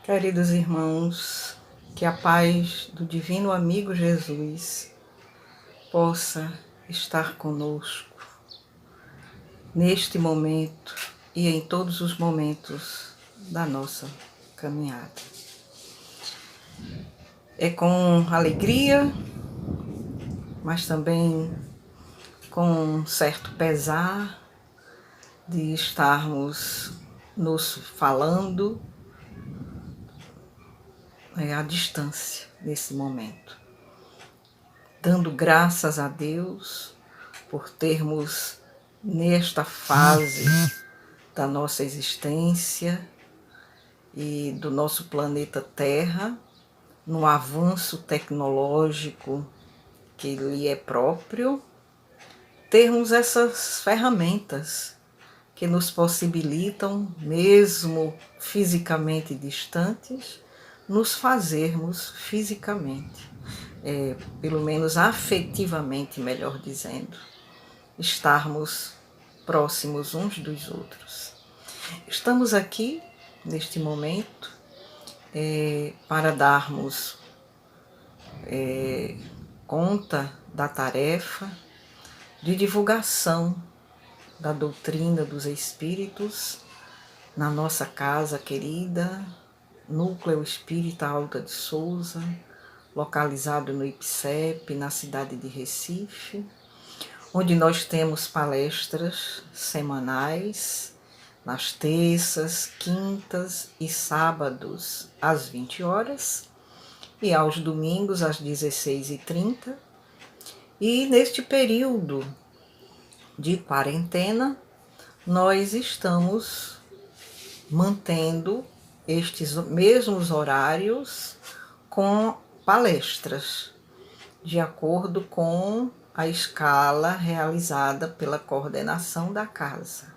Queridos irmãos, que a paz do Divino Amigo Jesus possa estar conosco neste momento e em todos os momentos da nossa caminhada. É com alegria, mas também com um certo pesar de estarmos nos falando à distância nesse momento, dando graças a Deus por termos nesta fase da nossa existência e do nosso planeta Terra, no avanço tecnológico que lhe é próprio, termos essas ferramentas que nos possibilitam, mesmo fisicamente distantes, nos fazermos fisicamente, pelo menos afetivamente, melhor dizendo, estarmos próximos uns dos outros. Estamos aqui, neste momento, para darmos conta da tarefa de divulgação da doutrina dos Espíritos na nossa casa querida, Núcleo Espírita Alta de Souza, localizado no IPSEP, na cidade de Recife, onde nós temos palestras semanais, nas terças, quintas e sábados, às 20 horas, e aos domingos, às 16h30. E neste período de quarentena, nós estamos mantendo estes mesmos horários com palestras, de acordo com a escala realizada pela coordenação da casa.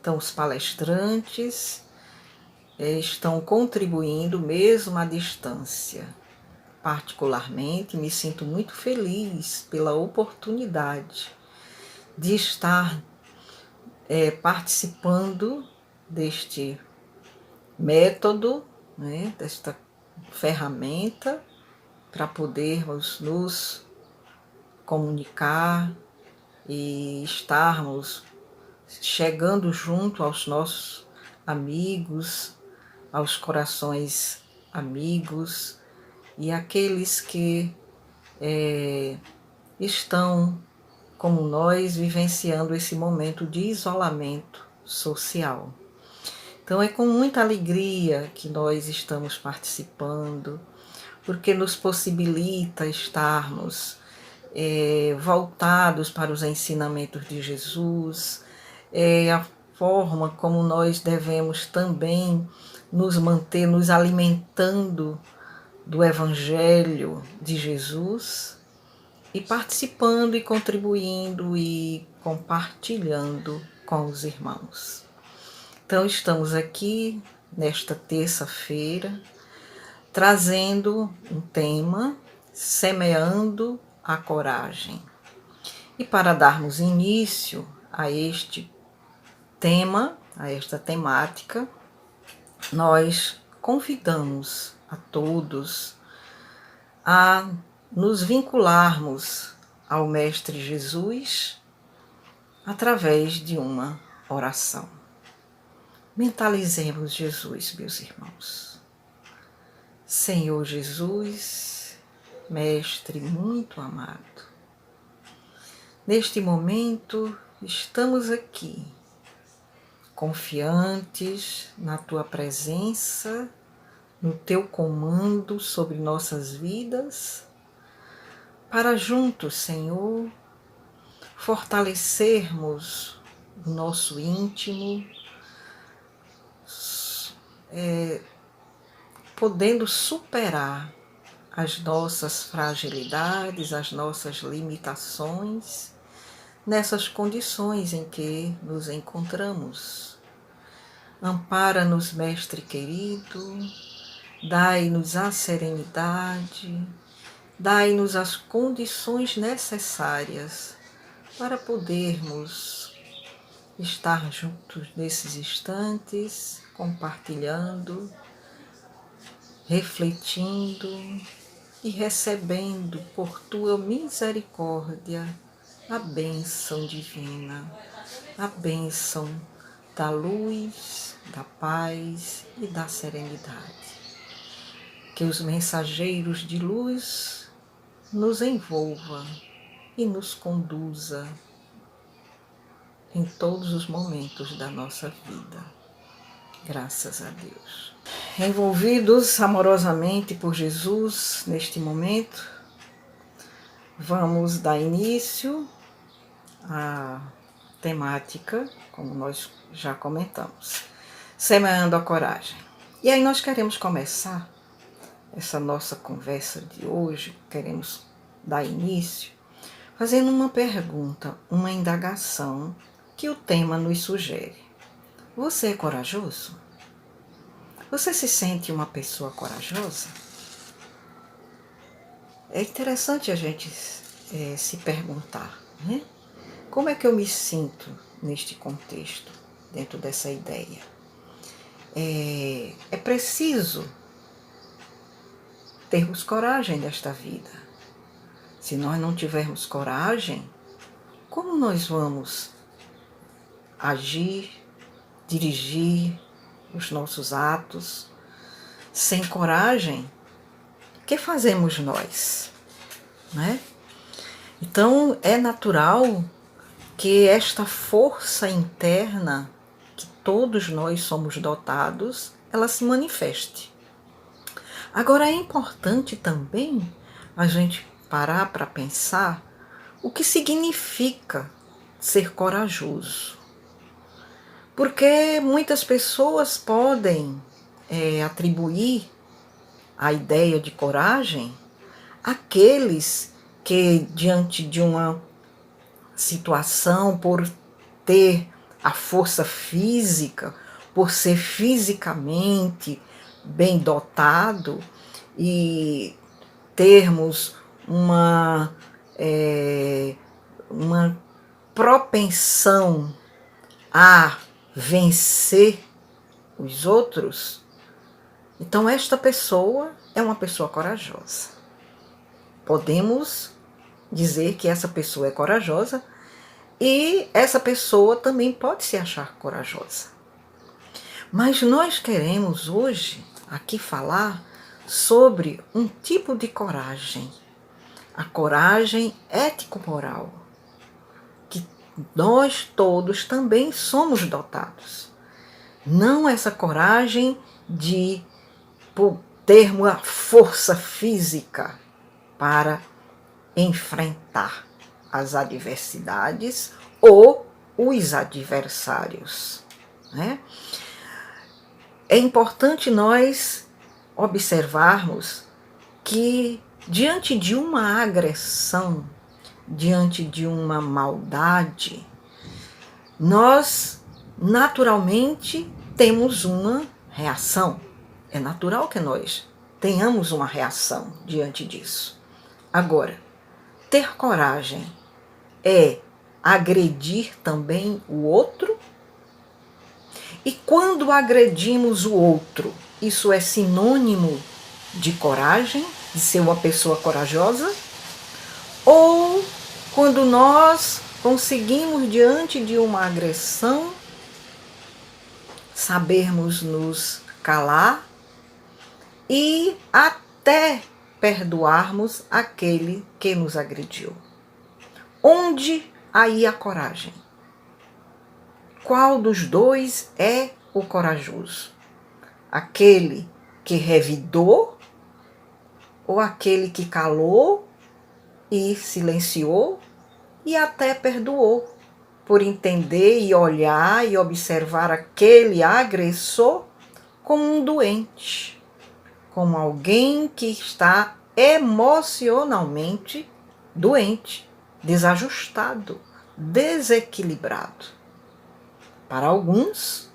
Então, os palestrantes estão contribuindo mesmo à distância. Particularmente, me sinto muito feliz pela oportunidade de estar participando deste método, desta ferramenta, para podermos nos comunicar e estarmos chegando junto aos nossos amigos, aos corações amigos e aqueles que estão, como nós, vivenciando esse momento de isolamento social. Então é com muita alegria que nós estamos participando, porque nos possibilita estarmos voltados para os ensinamentos de Jesus, a forma como nós devemos também nos manter, nos alimentando do Evangelho de Jesus e participando e contribuindo e compartilhando com os irmãos. Então estamos aqui nesta terça-feira trazendo um tema, semeando a coragem. E para darmos início a este tema, a esta temática, nós convidamos a todos a nos vincularmos ao Mestre Jesus através de uma oração. Mentalizemos Jesus, meus irmãos. Senhor Jesus, Mestre muito amado, neste momento estamos aqui, confiantes na Tua presença, no Teu comando sobre nossas vidas, para juntos, Senhor, fortalecermos o nosso íntimo, podendo superar as nossas fragilidades, as nossas limitações, nessas condições em que nos encontramos. Ampara-nos, Mestre querido, dai-nos a serenidade, dai-nos as condições necessárias para podermos estar juntos nesses instantes, compartilhando refletindo e recebendo por tua misericórdia a bênção divina, a bênção da luz, da paz e da serenidade. Que os mensageiros de luz nos envolva e nos conduza em todos os momentos da nossa vida. Graças a Deus. Envolvidos amorosamente por Jesus neste momento, vamos dar início à temática, como nós já comentamos, semeando a coragem. E aí nós queremos começar essa nossa conversa de hoje, queremos dar início, fazendo uma pergunta, uma indagação que o tema nos sugere. Você é corajoso? Você se sente uma pessoa corajosa? É interessante a gente se perguntar, né? Como é que eu me sinto neste contexto, dentro dessa ideia? É preciso termos coragem nesta vida. Se nós não tivermos coragem, como nós vamos agir, dirigir os nossos atos? Sem coragem, o que fazemos nós? Né? Então, é natural que esta força interna, que todos nós somos dotados, ela se manifeste. Agora, é importante também a gente parar para pensar o que significa ser corajoso. Porque muitas pessoas podem atribuir a ideia de coragem àqueles que, diante de uma situação, por ter a força física, por ser fisicamente bem dotado e termos uma propensão a vencer os outros, então esta pessoa é uma pessoa corajosa. Podemos dizer que essa pessoa é corajosa e essa pessoa também pode se achar corajosa. Mas nós queremos hoje aqui falar sobre um tipo de coragem, a coragem ético-moral, que nós todos também somos dotados. Não essa coragem de termos a força física para enfrentar as adversidades ou os adversários, né? É importante nós observarmos que diante de uma agressão, diante de uma maldade, nós naturalmente temos uma reação. É natural que nós tenhamos uma reação diante disso. Agora, ter coragem é agredir também o outro? E quando agredimos o outro, isso é sinônimo de coragem, de ser uma pessoa corajosa? Ou quando nós conseguimos, diante de uma agressão, sabermos nos calar e até perdoarmos aquele que nos agrediu? Onde aí a coragem? Qual dos dois é o corajoso? Aquele que revidou ou aquele que calou e silenciou e até perdoou, por entender e olhar e observar aquele agressor como um doente, como alguém que está emocionalmente doente, desajustado, desequilibrado. Para alguns,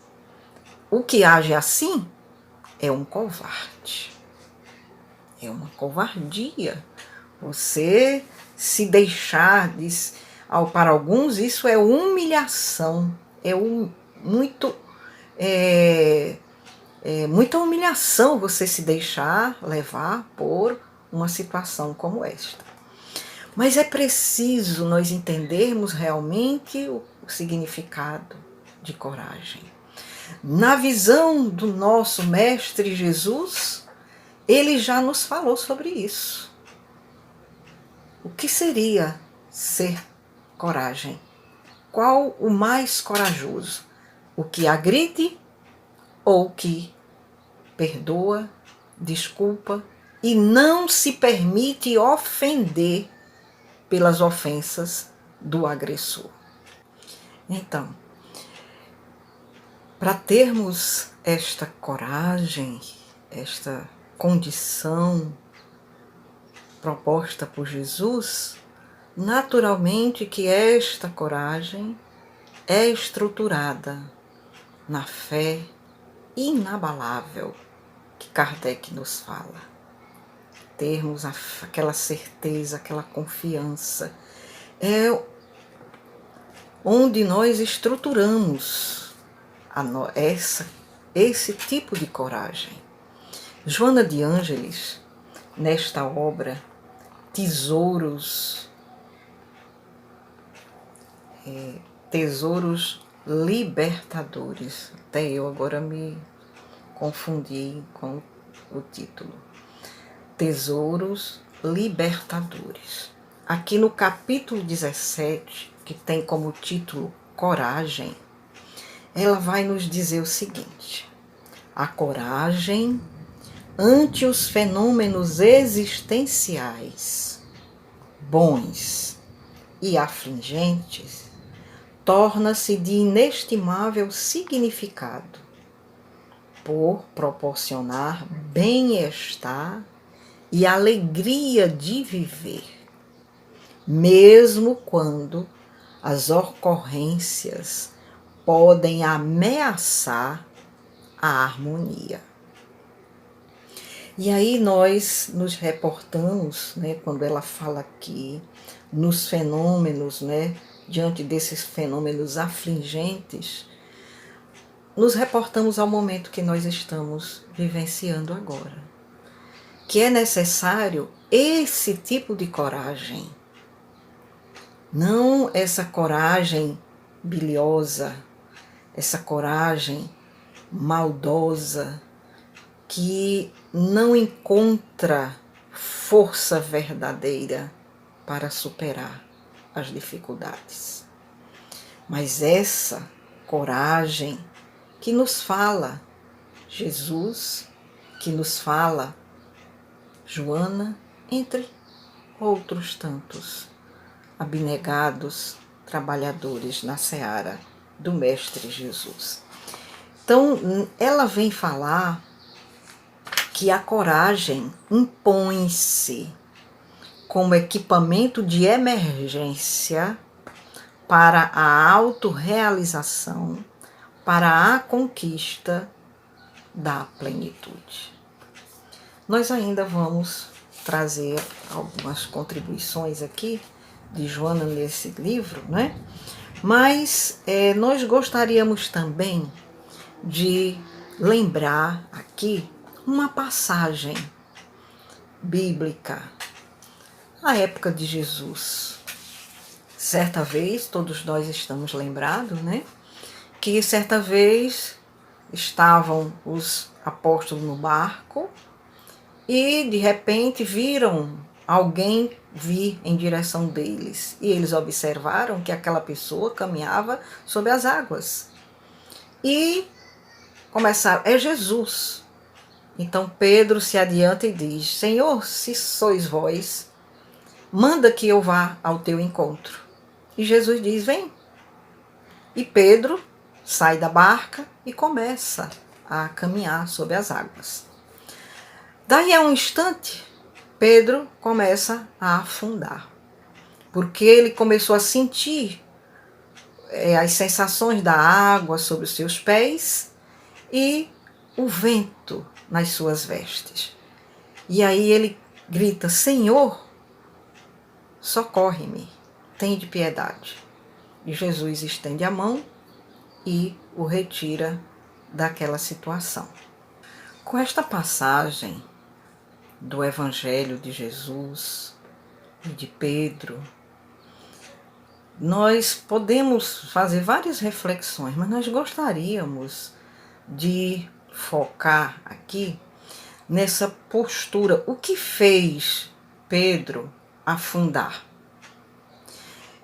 o que age assim é um covarde. É uma covardia. Você se deixar, para alguns isso é humilhação, é muito É muita humilhação você se deixar levar por uma situação como esta. Mas é preciso nós entendermos realmente o significado de coragem. Na visão do nosso Mestre Jesus, ele já nos falou sobre isso. O que seria ser coragem? Qual o mais corajoso? O que agride ou o que perdoa, desculpa e não se permite ofender pelas ofensas do agressor? Então, para termos esta coragem, esta condição proposta por Jesus, naturalmente que esta coragem é estruturada na fé inabalável que Kardec nos fala. Termos aquela certeza, aquela confiança. É onde nós estruturamos esse tipo de coragem. Joana de Ângeles, nesta obra, Tesouros Libertadores, até eu agora me confundi com o título. Tesouros Libertadores. Aqui no capítulo 17, que tem como título Coragem, ela vai nos dizer o seguinte: a coragem ante os fenômenos existenciais, bons e afligentes, torna-se de inestimável significado, por proporcionar bem-estar e alegria de viver, mesmo quando as ocorrências podem ameaçar a harmonia. E aí nós nos reportamos, né, quando ela fala aqui, nos fenômenos, né, diante desses fenômenos afligentes, nos reportamos ao momento que nós estamos vivenciando agora. Que é necessário esse tipo de coragem. Não essa coragem biliosa, essa coragem maldosa, que não encontra força verdadeira para superar as dificuldades. Mas essa coragem que nos fala Jesus, que nos fala Joana, entre outros tantos abnegados trabalhadores na seara do Mestre Jesus. Então, ela vem falar que a coragem impõe-se como equipamento de emergência para a autorrealização, para a conquista da plenitude. Nós ainda vamos trazer algumas contribuições aqui de Joana nesse livro, né? Mas nós gostaríamos também de lembrar aqui uma passagem bíblica, a época de Jesus. Certa vez, todos nós estamos lembrados, né? Que certa vez estavam os apóstolos no barco e de repente viram alguém vir em direção deles. E eles observaram que aquela pessoa caminhava sobre as águas. E começaram, é Jesus. Então Pedro se adianta e diz: Senhor, se sois vós, manda que eu vá ao teu encontro. E Jesus diz: vem. E Pedro sai da barca e começa a caminhar sobre as águas. Daí a um instante, Pedro começa a afundar, porque ele começou a sentir as sensações da água sobre os seus pés e o vento nas suas vestes. E aí ele grita: Senhor, socorre-me, tende piedade. E Jesus estende a mão e o retira daquela situação. Com esta passagem do Evangelho de Jesus e de Pedro, nós podemos fazer várias reflexões, mas nós gostaríamos de focar aqui nessa postura. O que fez Pedro afundar?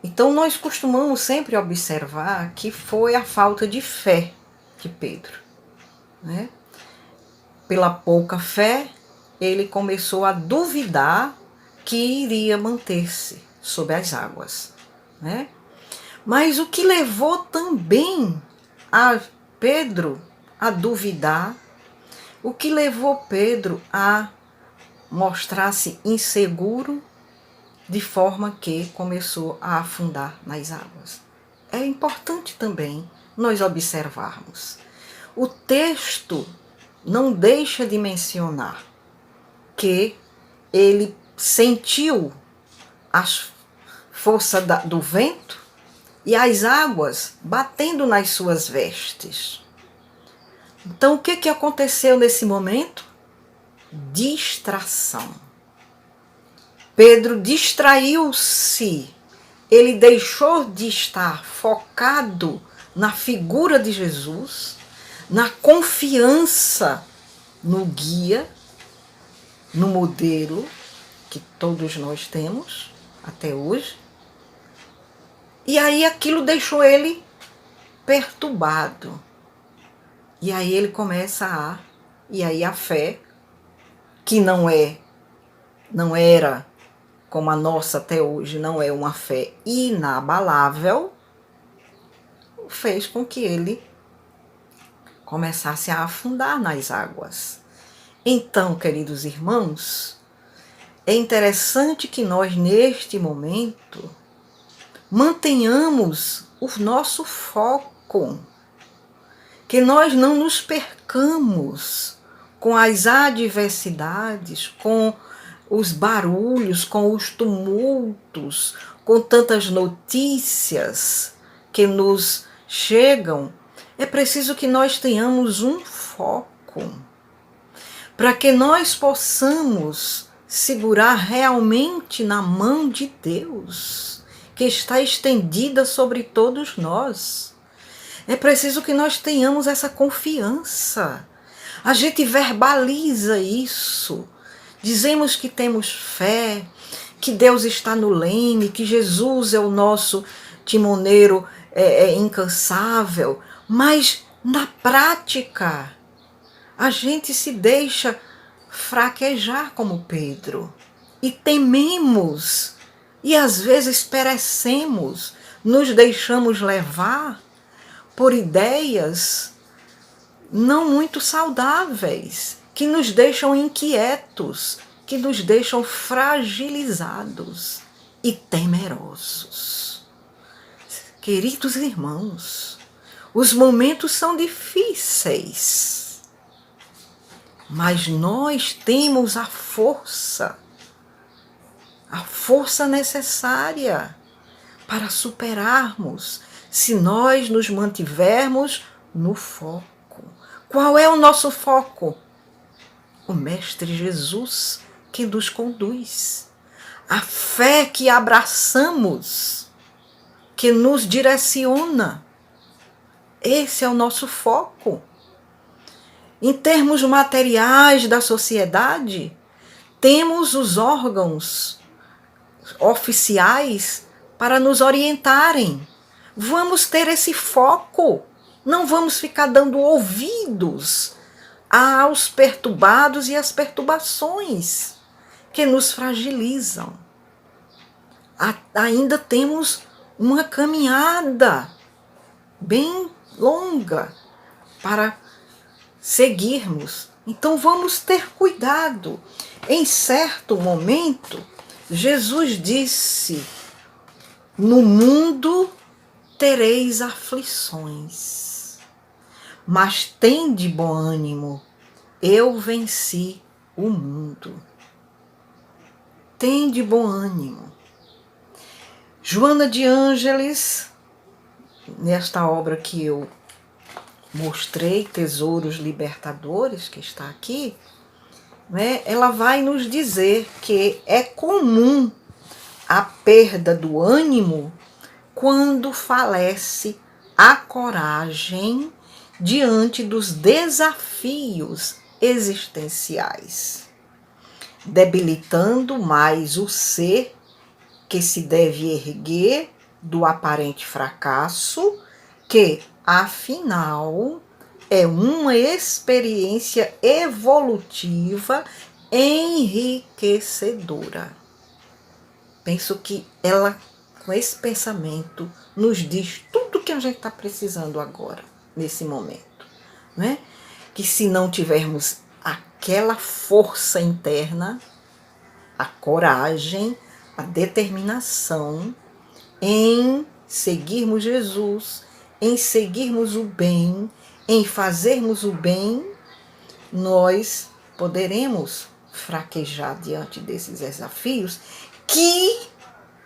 Então nós costumamos sempre observar que foi a falta de fé de Pedro, né? Pela pouca fé, ele começou a duvidar que iria manter-se sob as águas, né? Mas o que levou também a Pedro a duvidar, o que levou Pedro a mostrar-se inseguro, de forma que começou a afundar nas águas. É importante também nós observarmos. O texto não deixa de mencionar que ele sentiu a força do vento e as águas batendo nas suas vestes. Então, o que aconteceu nesse momento? Distração. Pedro distraiu-se, ele deixou de estar focado na figura de Jesus, na confiança no guia, no modelo que todos nós temos até hoje. E aí aquilo deixou ele perturbado. E aí ele começa e aí a fé, que não era como a nossa até hoje, não é uma fé inabalável, fez com que ele começasse a afundar nas águas. Então, queridos irmãos, é interessante que nós, neste momento, mantenhamos o nosso foco, que nós não nos percamos com as adversidades, com os barulhos, com os tumultos, com tantas notícias que nos chegam. É preciso que nós tenhamos um foco para que nós possamos segurar realmente na mão de Deus, que está estendida sobre todos nós. É preciso que nós tenhamos essa confiança. A gente verbaliza isso. Dizemos que temos fé, que Deus está no leme, que Jesus é o nosso timoneiro incansável. Mas, na prática, a gente se deixa fraquejar como Pedro. E tememos, e às vezes perecemos, nos deixamos levar por ideias não muito saudáveis, que nos deixam inquietos, que nos deixam fragilizados e temerosos. Queridos irmãos, os momentos são difíceis, mas nós temos a força necessária para superarmos, se nós nos mantivermos no foco. Qual é o nosso foco? O Mestre Jesus que nos conduz. A fé que abraçamos, que nos direciona. Esse é o nosso foco. Em termos materiais da sociedade, temos os órgãos oficiais para nos orientarem. Vamos ter esse foco. Não vamos ficar dando ouvidos aos perturbados e às perturbações que nos fragilizam. Ainda temos uma caminhada bem longa para seguirmos. Então vamos ter cuidado. Em certo momento, Jesus disse: no mundo tereis aflições, mas tende bom ânimo, eu venci o mundo. Tende bom ânimo. Joana de Ângeles, nesta obra que eu mostrei tesouros libertadores, que está aqui, né? Ela vai nos dizer que é comum a perda do ânimo quando falece a coragem diante dos desafios existenciais, debilitando mais o ser que se deve erguer do aparente fracasso, que, afinal, é uma experiência evolutiva enriquecedora. Penso que ela, com esse pensamento, nos diz tudo o que a gente está precisando agora, nesse momento, né? Que se não tivermos aquela força interna, a coragem, a determinação em seguirmos Jesus, em seguirmos o bem, em fazermos o bem, nós poderemos fraquejar diante desses desafios que,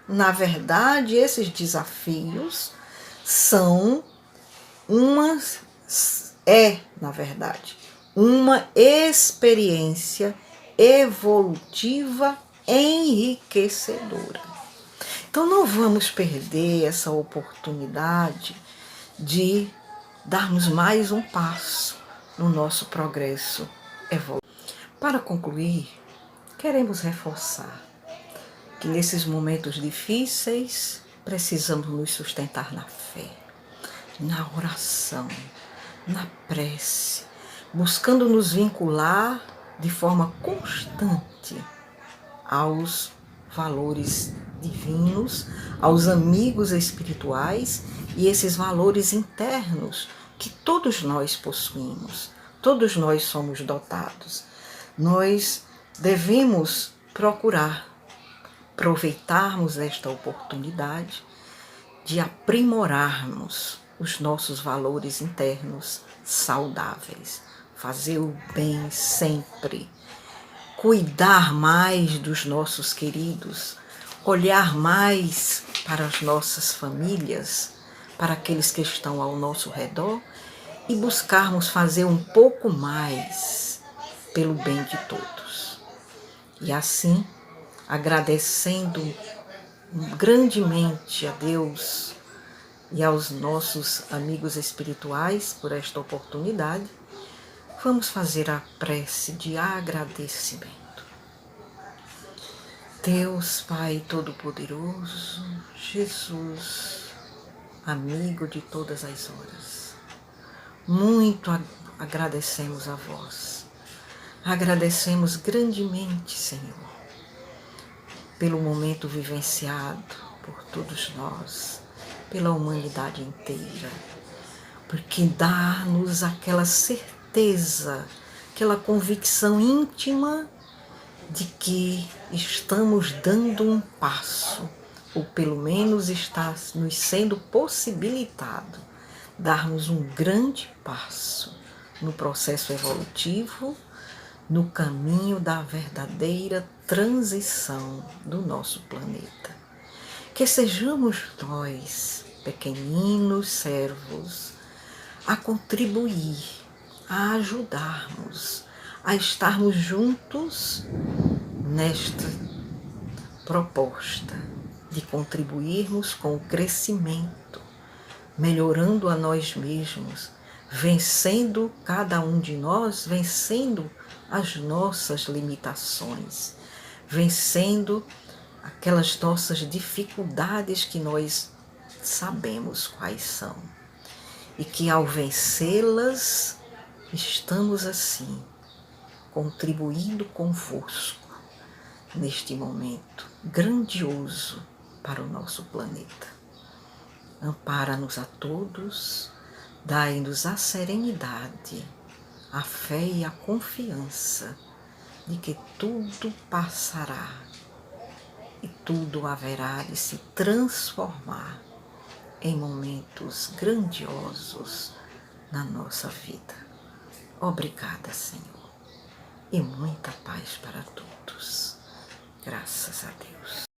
na verdade, esses desafios são na verdade, uma experiência evolutiva enriquecedora. Então não vamos perder essa oportunidade de darmos mais um passo no nosso progresso evolutivo. Para concluir, queremos reforçar que nesses momentos difíceis precisamos nos sustentar na fé, na oração, na prece, buscando nos vincular de forma constante aos valores divinos, aos amigos espirituais e esses valores internos que todos nós possuímos, todos nós somos dotados. Nós devemos procurar aproveitarmos esta oportunidade de aprimorarmos os nossos valores internos saudáveis, fazer o bem sempre, cuidar mais dos nossos queridos, olhar mais para as nossas famílias, para aqueles que estão ao nosso redor e buscarmos fazer um pouco mais pelo bem de todos. E assim, agradecendo grandemente a Deus e aos nossos amigos espirituais por esta oportunidade, vamos fazer a prece de agradecimento. Deus Pai Todo-Poderoso, Jesus, amigo de todas as horas, muito agradecemos a vós. Agradecemos grandemente, Senhor, pelo momento vivenciado por todos nós, pela humanidade inteira, porque dá-nos aquela certeza, aquela convicção íntima de que estamos dando um passo, ou pelo menos está nos sendo possibilitado darmos um grande passo no processo evolutivo, no caminho da verdadeira transição do nosso planeta. Que sejamos nós, pequeninos servos, a contribuir, a ajudarmos, a estarmos juntos nesta proposta de contribuirmos com o crescimento, melhorando a nós mesmos, vencendo cada um de nós, vencendo as nossas limitações, vencendo aquelas nossas dificuldades que nós sabemos quais são. E que ao vencê-las, estamos assim, contribuindo convosco neste momento grandioso para o nosso planeta. Ampara-nos a todos, dai-nos a serenidade, a fé e a confiança de que tudo passará e tudo haverá de se transformar em momentos grandiosos na nossa vida. Obrigada, Senhor, e muita paz para todos. Graças a Deus.